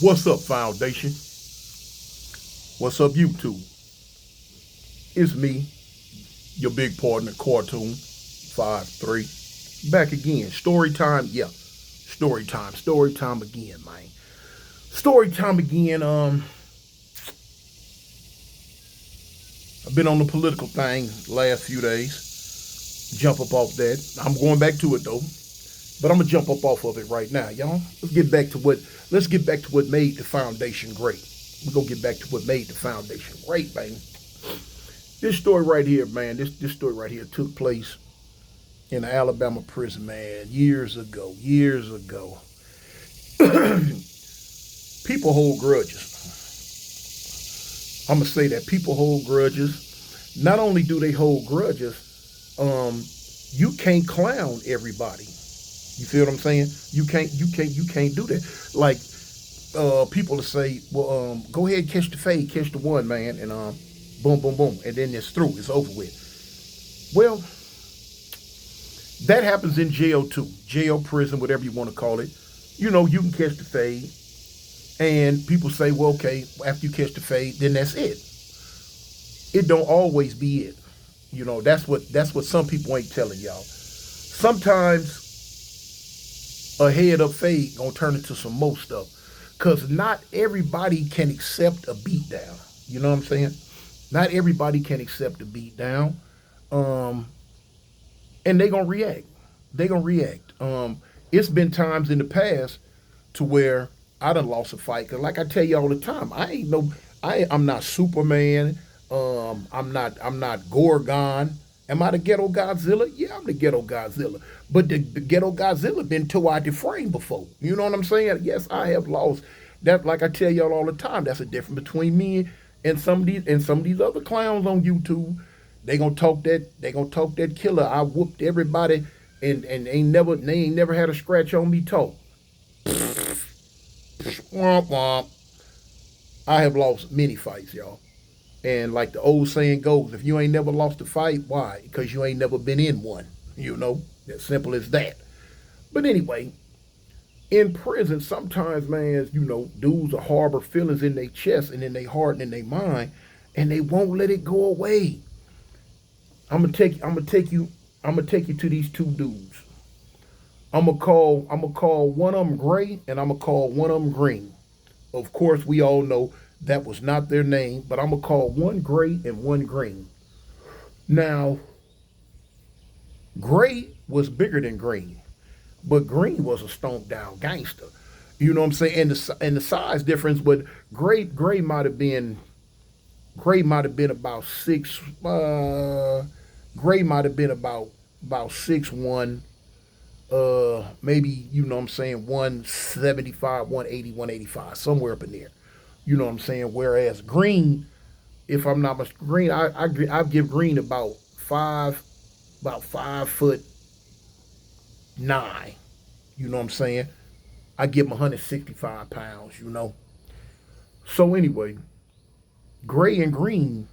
What's up, Foundation? What's up, YouTube? It's me, your big partner, Cartoon 53. Back again. Story time, yeah. Story time. Story time again, man. Story time again. I've been on the political thing last few days. Jump up off that. I'm going back to it though. But I'm gonna jump up off of it right now, y'all. Let's get back to what made the foundation great. We're gonna get back to what made the foundation great, man. This story right here, man, this story right here took place in an Alabama prison, man, years ago. Years ago. People hold grudges. I'm gonna say that people hold grudges. Not only do they hold grudges, you can't clown everybody. You feel what I'm saying? You can't do that. Like people will say, well, go ahead, catch the fade, catch the one, man, and boom, boom, boom, and then it's through, it's over with. Well, that happens in jail too, jail, prison, whatever you want to call it. You know, you can catch the fade, and people say, well, okay, after you catch the fade, then that's it. It don't always be it. You know, that's what some people ain't telling y'all. Sometimes a head up fade gonna turn into some more stuff. Cause not everybody can accept a beat down. You know what I'm saying? Not everybody can accept a beat down. And they gonna react. They gonna react. It's been times in the past to where I done lost a fight. Cause like I tell you all the time, I'm not Superman. I'm not Gorgon. Am I the ghetto Godzilla? Yeah, I'm the ghetto Godzilla. But the ghetto Godzilla been tore out the frame before. You know what I'm saying? Yes, I have lost. That, like I tell y'all all the time, that's a difference between me and some of these other clowns on YouTube. They gonna talk that killer. I whooped everybody and they ain't never had a scratch on me talk. Womp womp. I have lost many fights, y'all. And like the old saying goes, if you ain't never lost a fight, why? Because you ain't never been in one. You know, as simple as that. But anyway, in prison, sometimes, man, you know, dudes will harbor feelings in their chest and in their heart and in their mind, and they won't let it go away. I'm gonna take you to these two dudes. I'm gonna call one of them Gray, and I'm gonna call one of them Green. Of course, we all know that was not their name, but I'm gonna call one Gray and one Green. Now, Gray was bigger than Green, but Green was a stomped down gangster. You know what I'm saying? And the size difference, but Gray might have been about six. Gray might have been about 6'1". Maybe, you know what I'm saying, 175, 180, 185, somewhere up in there. You know what I'm saying? Whereas Green, if I'm not much Green, I give Green about 5'9". You know what I'm saying? I give him 165 pounds. You know. So anyway, Gray and Green,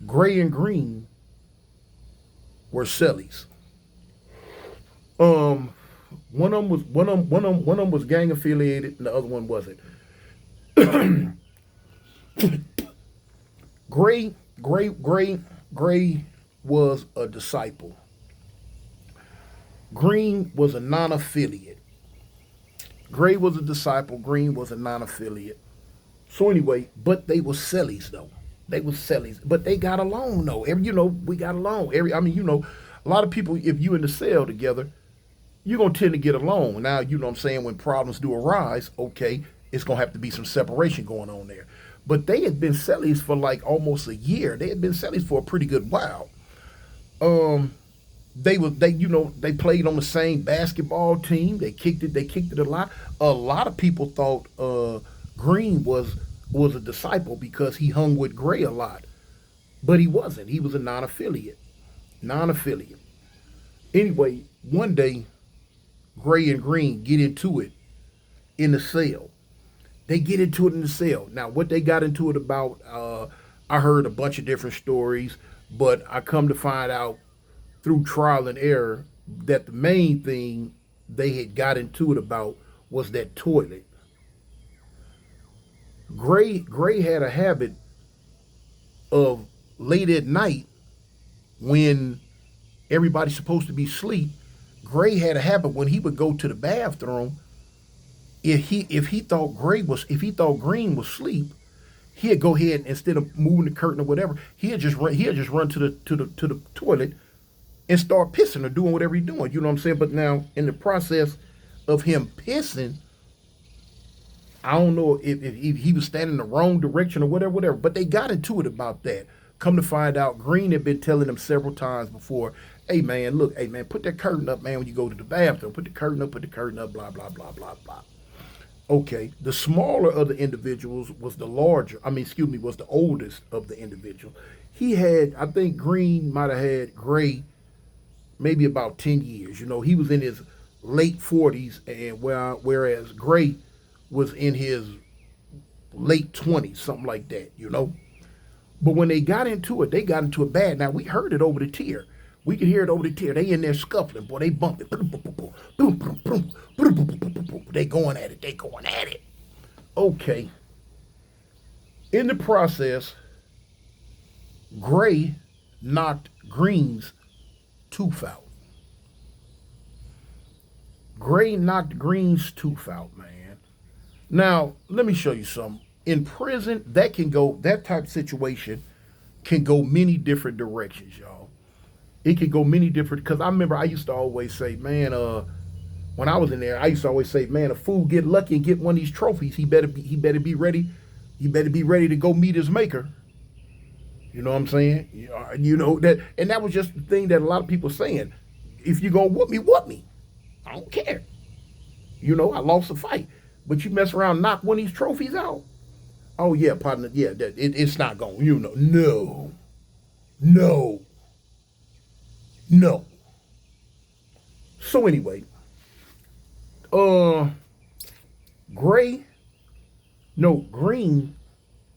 Gray and Green were sellies. One of them was gang affiliated, and the other one wasn't. Gray was a disciple. Green was a non-affiliate. Gray was a disciple. Green was a non-affiliate. So anyway, but they were sellies though. They were sellies, but they got along though. We got along. A lot of people, if you in the cell together, you're gonna tend to get along. Now, you know what I'm saying, when problems do arise, okay, it's gonna have to be some separation going on there. But they had been cellies for like almost a year. They had been cellies for a pretty good while. They played on the same basketball team. They kicked it a lot. A lot of people thought Green was a disciple because he hung with Gray a lot. But he wasn't. He was a non-affiliate. Non-affiliate. Anyway, one day Gray and Green get into it in the cell. They get into it in the cell. Now, what they got into it about, I heard a bunch of different stories, but I come to find out through trial and error that the main thing they had got into it about was that toilet. Gray had a habit of late at night when everybody's supposed to be asleep. Gray had a habit when he would go to the bathroom. If he thought Green was asleep, he'd go ahead and instead of moving the curtain or whatever, he'd just run to the toilet and start pissing or doing whatever he's doing. You know what I'm saying? But now in the process of him pissing, I don't know if he was standing in the wrong direction or whatever. But they got into it about that. Come to find out, Green had been telling him several times before, hey man, look, hey man, put that curtain up, man, when you go to the bathroom. Put the curtain up, blah, blah, blah, blah, blah. Okay, the smaller of the individuals was the larger, was the oldest of the individual. He had, I think Green might have had Gray maybe about 10 years. You know, he was in his late 40s, and whereas Gray was in his late 20s, something like that, you know. But when they got into it bad. Now, we heard it over the tier. We could hear it over the tier. They in there scuffling, boy, they bumping. They going at it. Okay. In the process, Gray knocked Green's tooth out. Gray knocked Green's tooth out, man. Now, let me show you something. In prison, that type of situation can go many different directions, y'all. It can go many different, because I remember I used to always say, man, when I was in there, I used to always say, man, a fool get lucky and get one of these trophies, he better be ready. He better be ready to go meet his maker. You know what I'm saying? You know that, and that was just the thing that a lot of people saying. If you gonna whoop me, I don't care. You know, I lost a fight, but you mess around, knock one of these trophies out. Oh yeah, partner. Yeah, it's not going. You know, no. So anyway, Green.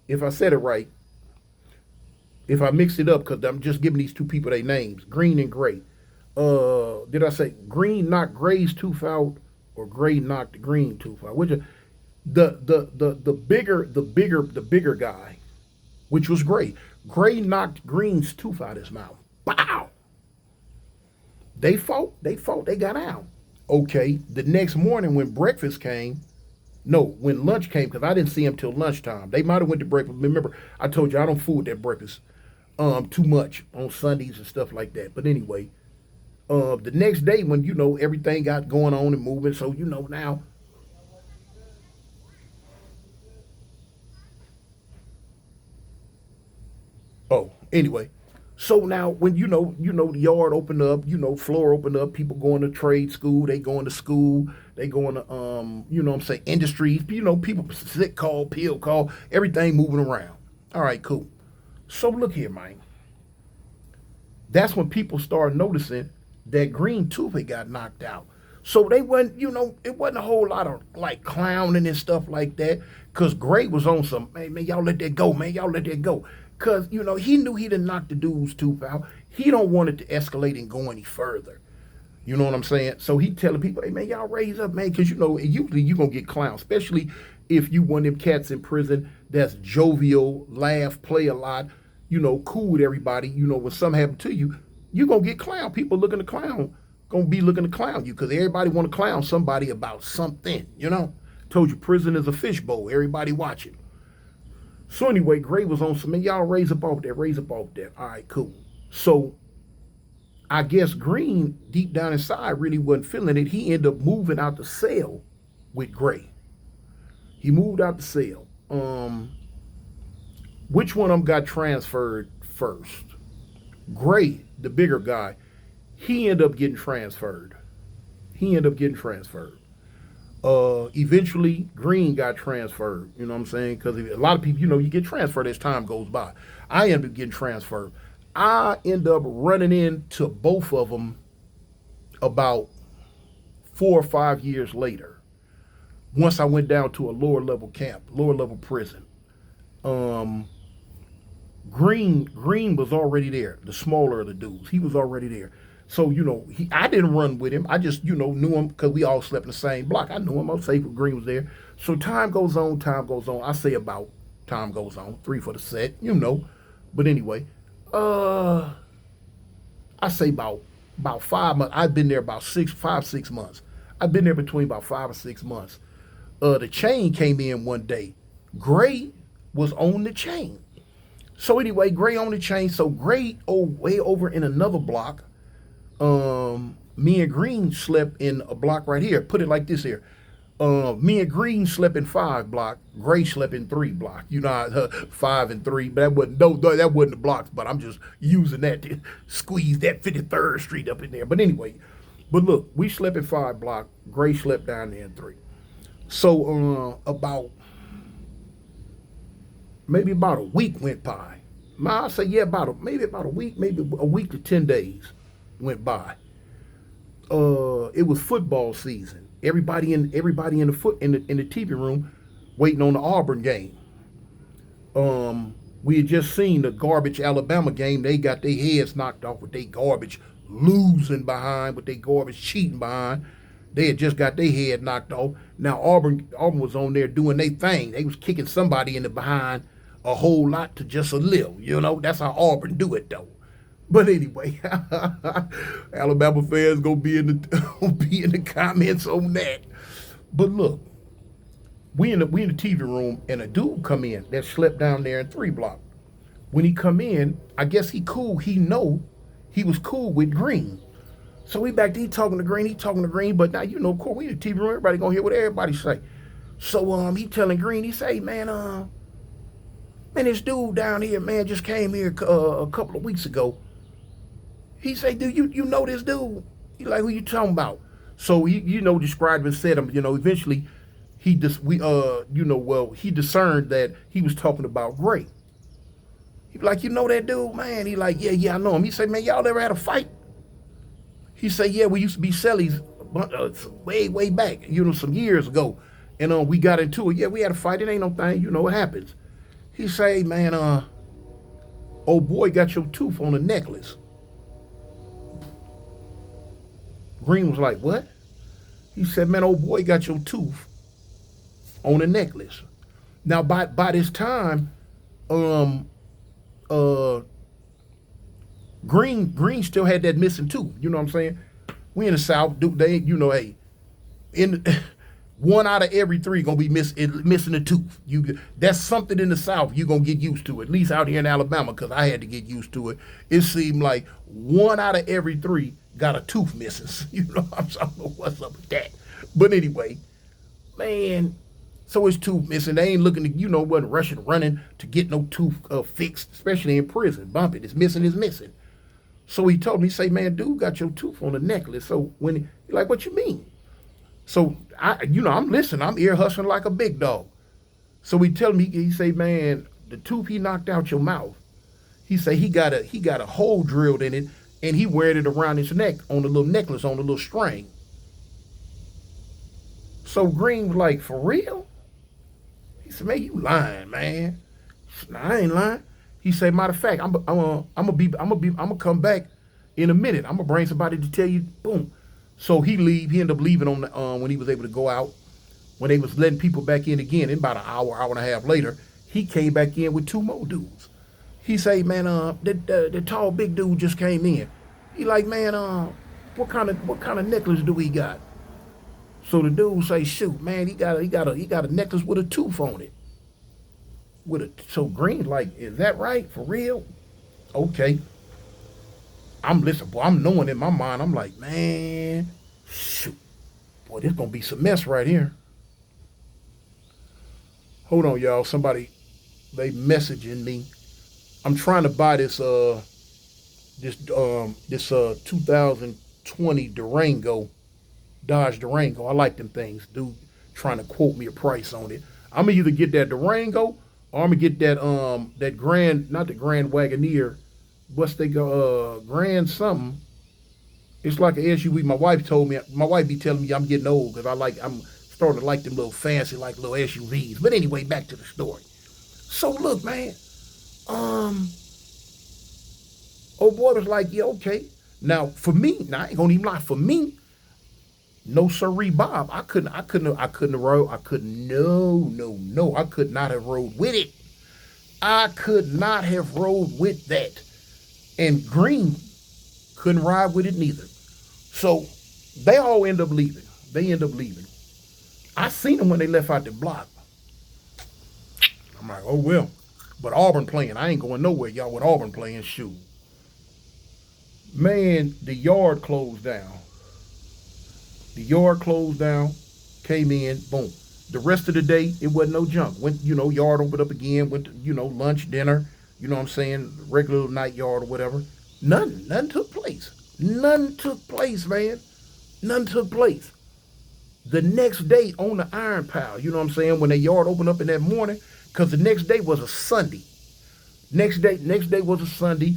If I said it right, if I mixed it up, because I'm just giving these two people their names, Green and Gray. Did I say Green knocked Gray's tooth out, or Gray knocked the Green tooth out? Which the bigger guy, which was Gray. Gray knocked Green's tooth out his mouth. Bow. They fought. They got out. Okay. The next morning when when lunch came, because I didn't see him till lunchtime. They might have went to breakfast. Remember, I told you I don't fool with that breakfast too much on Sundays and stuff like that. But anyway, the next day when everything got going on and moving, so now. Oh, anyway. So now when the yard opened up, floor opened up, people going to trade school, they going to school, they going to what I'm saying, industries, people sick call, pill call, everything moving around. All right, cool. So look here, man. That's when people start noticing that Green tooth had got knocked out. So they wasn't, it wasn't a whole lot of like clowning and stuff like that. Cause Gray was on some, man, y'all let that go, man, y'all let that go. Cause he knew he didn't knock the dude's tooth out. He don't want it to escalate and go any further. You know what I'm saying? So he telling people, hey man, y'all raise up, man, cause usually you gonna get clowned, especially if you one of them cats in prison that's jovial, laugh, play a lot, cool with everybody. When something happen to you, you gonna get clowned. People looking to clown, gonna be looking to clown you, because everybody want to clown somebody about something. Told you prison is a fishbowl. Everybody watching. So anyway, Gray was on some, man, y'all raise up off that. All right, cool. So I guess Green, deep down inside, really wasn't feeling it. He ended up moving out the cell with Gray. He moved out the cell. Which one of them got transferred first? Gray, the bigger guy, he ended up getting transferred. Eventually, Green got transferred. You know what I'm saying? Because a lot of people, you get transferred as time goes by. I ended up getting transferred. I end up running into both of them about 4 or 5 years later. Once I went down to a lower level prison. Green was already there. The smaller of the dudes, he was already there. So, I didn't run with him. I just, knew him because we all slept in the same block. I knew him. I was safe when Green was there. So time goes on, time goes on. I say about time goes on, 3 for the set. But anyway, uh, I say about 5 months. I've been there about 6 months. I've been there between about 5 or 6 months. The chain came in one day. Gray was on the chain. So anyway, Gray on the chain. So Gray, way over in another block. Me and Green slept in a block right here. Put it like this here. Me and Green slept in 5 block. Gray slept in 3 block. 5 and 3. But that wasn't the blocks. But I'm just using that to squeeze that 53rd Street up in there. But anyway, look, we slept in 5 block. Gray slept down there in 3. So about maybe about a week went by. I say yeah, maybe about a week, maybe a week to 10 days went by. It was football season. Everybody in the TV room waiting on the Auburn game. We had just seen the garbage Alabama game. They got their heads knocked off with their garbage losing behind, with their garbage cheating behind. They had just got their head knocked off. Now Auburn was on there doing their thing. They was kicking somebody in the behind a whole lot to just a little. That's how Auburn do it though. But anyway, Alabama fans gonna be in the comments on that. But look, we in the TV room and a dude come in that slept down there in 3 block. When he come in, I guess he cool. He was cool with Green. So he back there, he talking to Green, but now of course we in the TV room, everybody gonna hear what everybody say. So he telling Green, he say, man, this dude down here, man, just came here a couple of weeks ago. He say, dude, you know this dude? He like, who you talking about? So he, described and said him, eventually he he discerned that he was talking about Gray. He be like, you know that dude, man? He like, yeah, I know him. He say, man, y'all ever had a fight? He say, yeah, we used to be cellies way back, some years ago. And we got into it. Yeah, we had a fight. It ain't no thing. What happens. He say, man, old boy got your tooth on a necklace. Green was like, what? He said, man, old boy got your tooth on a necklace. Now, by this time, Green still had that missing tooth. You know what I'm saying? We in the South, hey, one out of every 3 gonna be missing a tooth. That's something in the South you gonna get used to. At least out here in Alabama, because I had to get used to it. It seemed like 1 out of every 3 got a tooth missing. I don't know what's up with that. But anyway, man, so his tooth missing. They ain't looking to, wasn't running to get no tooth fixed, especially in prison. Bumping, it's missing. So he told me, he say, man, dude got your tooth on a necklace. So when he like, what you mean? So I'm listening. I'm ear hustling like a big dog. So he tell me, he say, man, the tooth he knocked out your mouth. He say he got a hole drilled in it, and he wearing it around his neck on the little necklace, on the little string. So Green was like, for real? He said, man, you lying, man. Nah, I ain't lying. He said, matter of fact, I'm gonna come back in a minute. I'm gonna bring somebody to tell you. Boom. So he ended up leaving on the, when he was able to go out. When they was letting people back in again, in about an hour and a half later, he came back in with 2 more dudes. He say, man, the tall big dude just came in. He like, man, what kind of necklace do he got? So the dude say, shoot, man, he got a necklace with a tooth on it. So Green like, is that right? For real? Okay. I'm listening, boy, I'm knowing in my mind, I'm like, man, shoot. Boy, this gonna be some mess right here. Hold on, y'all. Somebody, they messaging me. I'm trying to buy this 2020 Dodge Durango. I like them things. Dude trying to quote me a price on it. I'm gonna either get that Durango or I'm gonna get that Grand, not the Grand Wagoneer. What's they go? Grand something. It's like an SUV. My wife be telling me I'm getting old because I'm starting to like them little fancy, like little SUVs. But anyway, back to the story. So look, man, old boy was like, yeah, okay. Now, for me, now I ain't gonna even lie. For me, no sirree, Bob. I couldn't have rode. I couldn't. No, no, no. I could not have rode with it. I could not have rode with that. And Green couldn't ride with it neither. So they all end up leaving. They end up leaving. I seen them when they left out the block. I'm like, oh well. But Auburn playing. I ain't going nowhere, y'all, with Auburn playing. Shoot. Man, the yard closed down. The yard closed down. Came in. Boom. The rest of the day, it wasn't no junk. Went, yard opened up again. Went to, lunch, dinner. You know what I'm saying? Regular night yard or whatever. Nothing took place. None took place, man. None took place. The next day on the Iron Pile, you know what I'm saying? When the yard opened up in that morning, because the next day was a Sunday. Next day was a Sunday.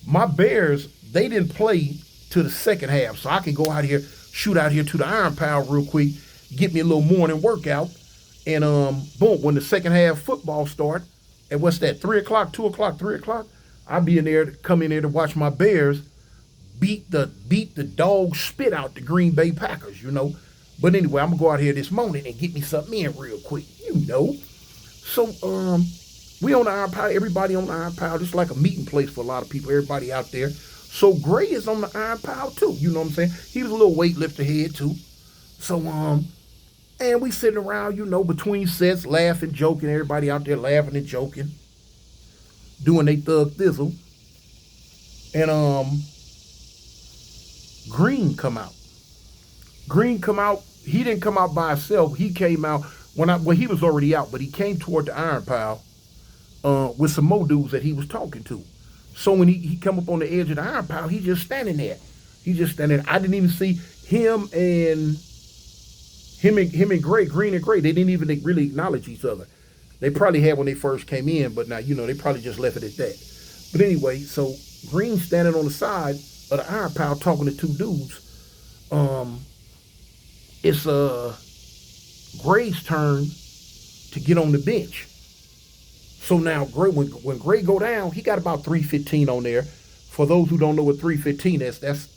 My Bears, they didn't play to the second half, so I can go out here, shoot out here to the Iron Pile real quick, get me a little morning workout, and boom, when the second half football start, and what's that, 3 o'clock, 2 o'clock, 3 o'clock, I'll be in there, come in there to watch my Bears beat the dog spit out the Green Bay Packers, But anyway, I'm gonna go out here this morning and get me something in real quick, So we on the Iron Pile, everybody on the Iron Pile, just like a meeting place for a lot of people, everybody out there. So Gray is on the Iron Pile too, you know what I'm saying? He was a little weightlifter head too. So and we sitting around, between sets, laughing, joking, everybody out there laughing and joking, doing they thug thizzle. And Green come out. He didn't come out by himself. He came out he was already out, but he came toward the Iron Pile with some more dudes that he was talking to. So when he come up on the edge of the Iron Pile, he just standing there. I didn't even see him and Gray, Green and Gray. They didn't even really acknowledge each other. They probably had when they first came in, but now, they probably just left it at that. But anyway, so Green standing on the side of the Iron Pile talking to two dudes. It's Gray's turn to get on the bench. So now Gray, when Gray go down, he got about 315 on there. For those who don't know what 315 is, that's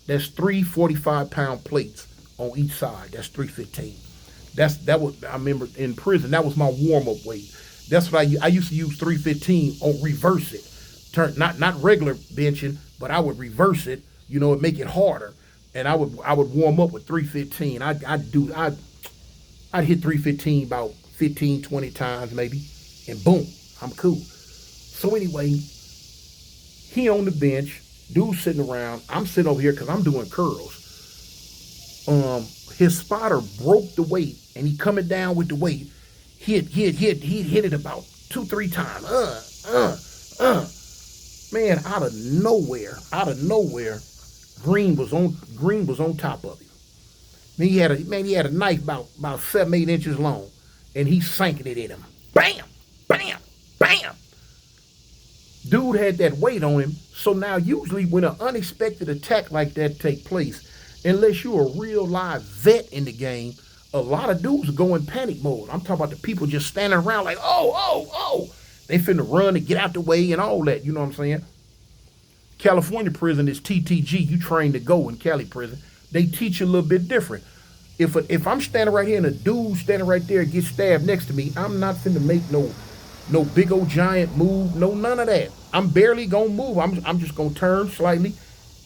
3 45-pound plates on each side. That's 315. That was, I remember in prison, that was my warm-up weight. That's what I used to use 315 on reverse it. Not regular benching, but I would reverse it, and make it harder. And I would warm up with 315. I'd hit 315 about 15, 20 times maybe, and boom, I'm cool. So anyway, he on the bench, dude sitting around. I'm sitting over here because I'm doing curls. His spotter broke the weight, and he coming down with the weight. He hit it about 2-3 times. Man, out of nowhere, Green was on top of him. He had a knife about 7-8 inches long, and he sinking it in him. Bam, bam, bam. Dude had that weight on him. So now usually when an unexpected attack like that take place, unless you're a real live vet in the game, a lot of dudes go in panic mode. I'm talking about the people just standing around like, oh. They finna run and get out the way and all that, you know what I'm saying? California prison is TTG, you trained to go in Cali prison. They teach you a little bit different. If I'm standing right here and a dude standing right there gets stabbed next to me, I'm not finna make no big old giant move, no none of that. I'm barely gonna move. I'm just gonna turn slightly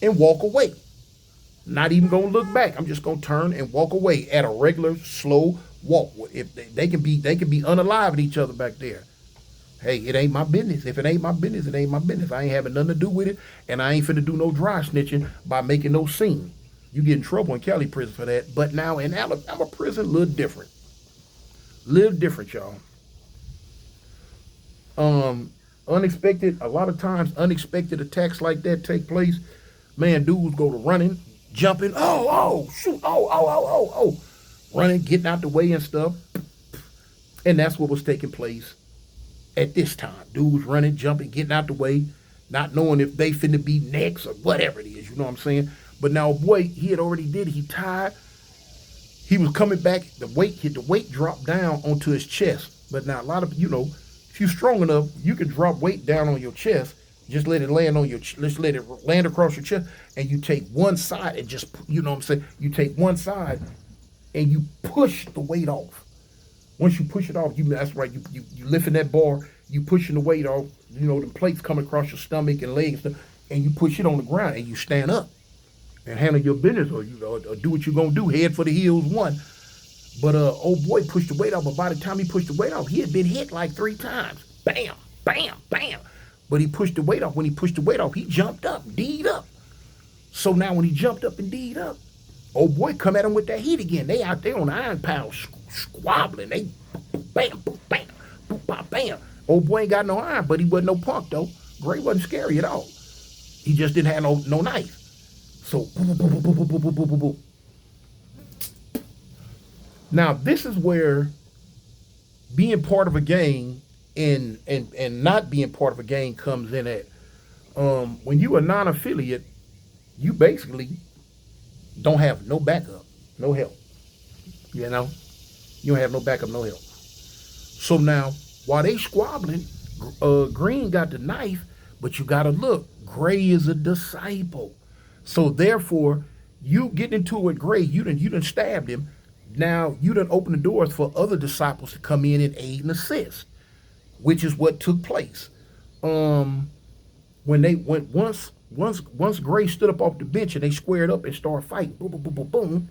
and walk away. Not even gonna look back. I'm just gonna turn and walk away at a regular slow walk. If they can be unaliving each other back there. Hey, it ain't my business. If it ain't my business, it ain't my business. I ain't having nothing to do with it, and I ain't finna do no dry snitching by making no scene. You get in trouble in Cali prison for that. But now in Alabama prison, a little different. Y'all. A lot of times unexpected attacks like that take place. Man, dudes go to running, jumping, shoot, running, getting out the way and stuff. And that's what was taking place at this time. Dudes running, jumping, getting out the way, not knowing if they finna be next or whatever it is, you know what I'm saying? But now, boy, he had already did it. He tied. He was coming back. The weight dropped down onto his chest. But now a lot of, if you're strong enough, you can drop weight down on your chest Just let it land on your. Let's let it land across your chest, and you take one side and just, you know what I'm saying. You take one side and you push the weight off. Once you push it off, that's right. You lifting that bar, you pushing the weight off. You know the plates coming across your stomach and legs, and you push it on the ground and you stand up and handle your business, or or do what you're gonna do. Head for the hills, one. But old boy pushed the weight off. But by the time he pushed the weight off, he had been hit like 3 times. Bam, bam, bam. But he pushed the weight off. When he pushed the weight off, he jumped up, D'd up. So now when he jumped up and D'd up, old boy come at him with that heat again. They out there on the iron pile squabbling. They bam, boom, bam, boom, bam, bam. Old boy ain't got no iron, but he wasn't no punk though. Gray wasn't scary at all. He just didn't have no knife. So boom, boom, boom, boom, boom, boom, boom, boom, boom, boom. Now this is where being part of a gang and not being part of a gang comes in at. When you a non-affiliate, you basically don't have no backup, no help. You know, you don't have no backup, no help. So now, while they squabbling, Green got the knife, but you gotta look. Gray is a disciple, so therefore, you getting into it with Gray, you done stabbed him. Now you done opened the doors for other disciples to come in and aid and assist, which is what took place. When they went once Gray stood up off the bench and they squared up and started fighting, boom, boom, boom, boom, boom.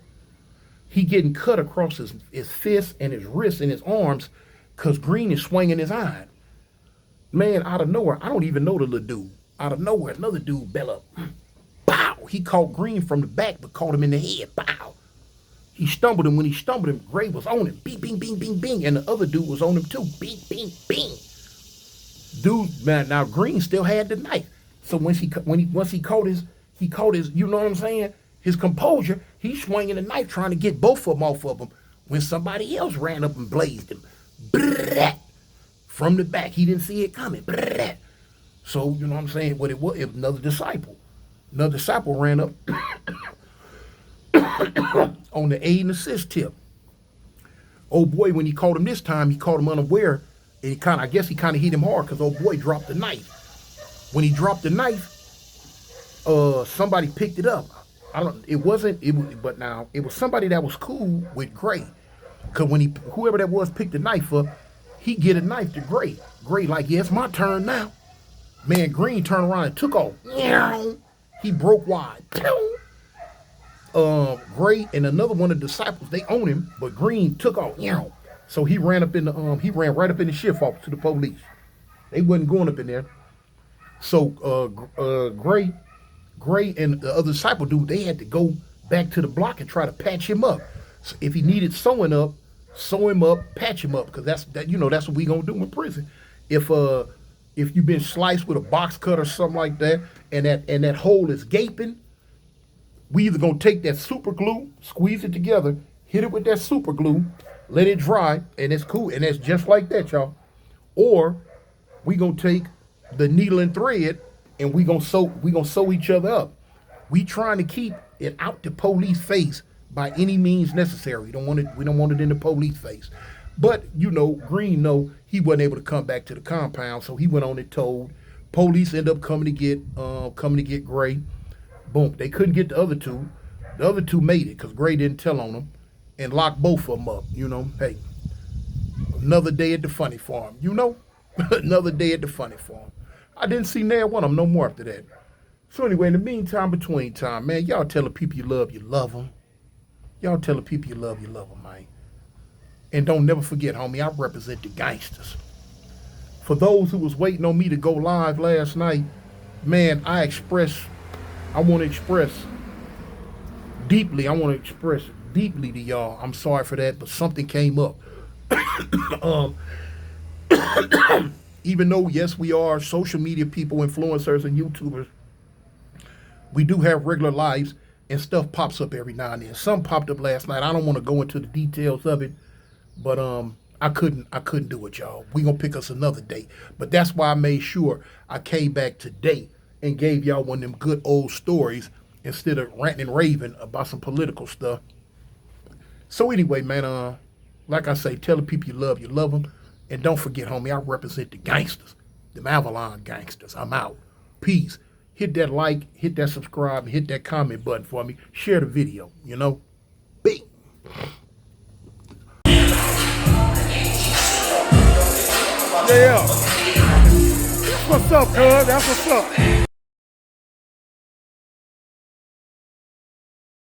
He getting cut across his fists and his wrists and his arms because Green is swinging his iron. Man, out of nowhere, I don't even know the little dude. Out of nowhere, another dude bell up. Bow! He caught Green from the back, but caught him in the head. Bow! He stumbled him. When he stumbled him, Gray was on him. Bing, bing, bing, bing, bing. And the other dude was on him too. Bing, bing, bing. Dude, man, now Green still had the knife. So once he caught his, you know what I'm saying? His composure, he's swinging the knife trying to get both of them off of him when somebody else ran up and blazed him. From the back. He didn't see it coming. So, you know what I'm saying? What it was another disciple. Another disciple ran up on the aid and assist tip. Old boy, when he caught him this time, he caught him unaware. And I guess he kind of hit him hard because old boy dropped the knife. When he dropped the knife, somebody picked it up. It was somebody that was cool with Gray. Cause when whoever that was picked the knife up, he get a knife to Gray. Gray like, yeah, it's my turn now. Man, Green turned around and took off. He broke wide. Gray and another one of the disciples, they own him, but Green took off. So he ran right up in the shift office to the police. They wasn't going up in there. So Gray and the other disciple dude, they had to go back to the block and try to patch him up. So if he needed sewing up, sew him up, patch him up, because that's what we gonna do in prison. If you've been sliced with a box cut or something like that, and that hole is gaping, we either gonna take that super glue, squeeze it together, hit it with that super glue, let it dry, and it's cool, and that's just like that, y'all. Or we gonna take the needle and thread, and we gonna sew each other up. We trying to keep it out the police face by any means necessary. We don't want it in the police face. But Green he wasn't able to come back to the compound, so he went on and told. Police end up coming to get Gray. Boom. They couldn't get the other two. The other two made it because Gray didn't tell on them and locked both of them up. Hey, another day at the funny farm. Another day at the funny farm. I didn't see near one of them no more after that. So anyway, in the meantime, between time, man, y'all tell the people you love them. Y'all tell the people you love them, man. And don't never forget, homie, I represent the gangsters. For those who was waiting on me to go live last night, man, I want to express deeply to y'all. I'm sorry for that, but something came up. Even though, yes, we are social media people, influencers, and YouTubers, we do have regular lives, and stuff pops up every now and then. Some popped up last night. I don't want to go into the details of it, but I couldn't do it, y'all. We gonna pick us another day. But that's why I made sure I came back today and gave y'all one of them good old stories instead of ranting and raving about some political stuff. So anyway, man, like I say, tell the people you love them. And don't forget, homie, I represent the gangsters, them Avalon gangsters. I'm out. Peace. Hit that like, hit that subscribe, and hit that comment button for me. Share the video, you know. Peace. Yeah. That's what's up, cuz. That's what's up.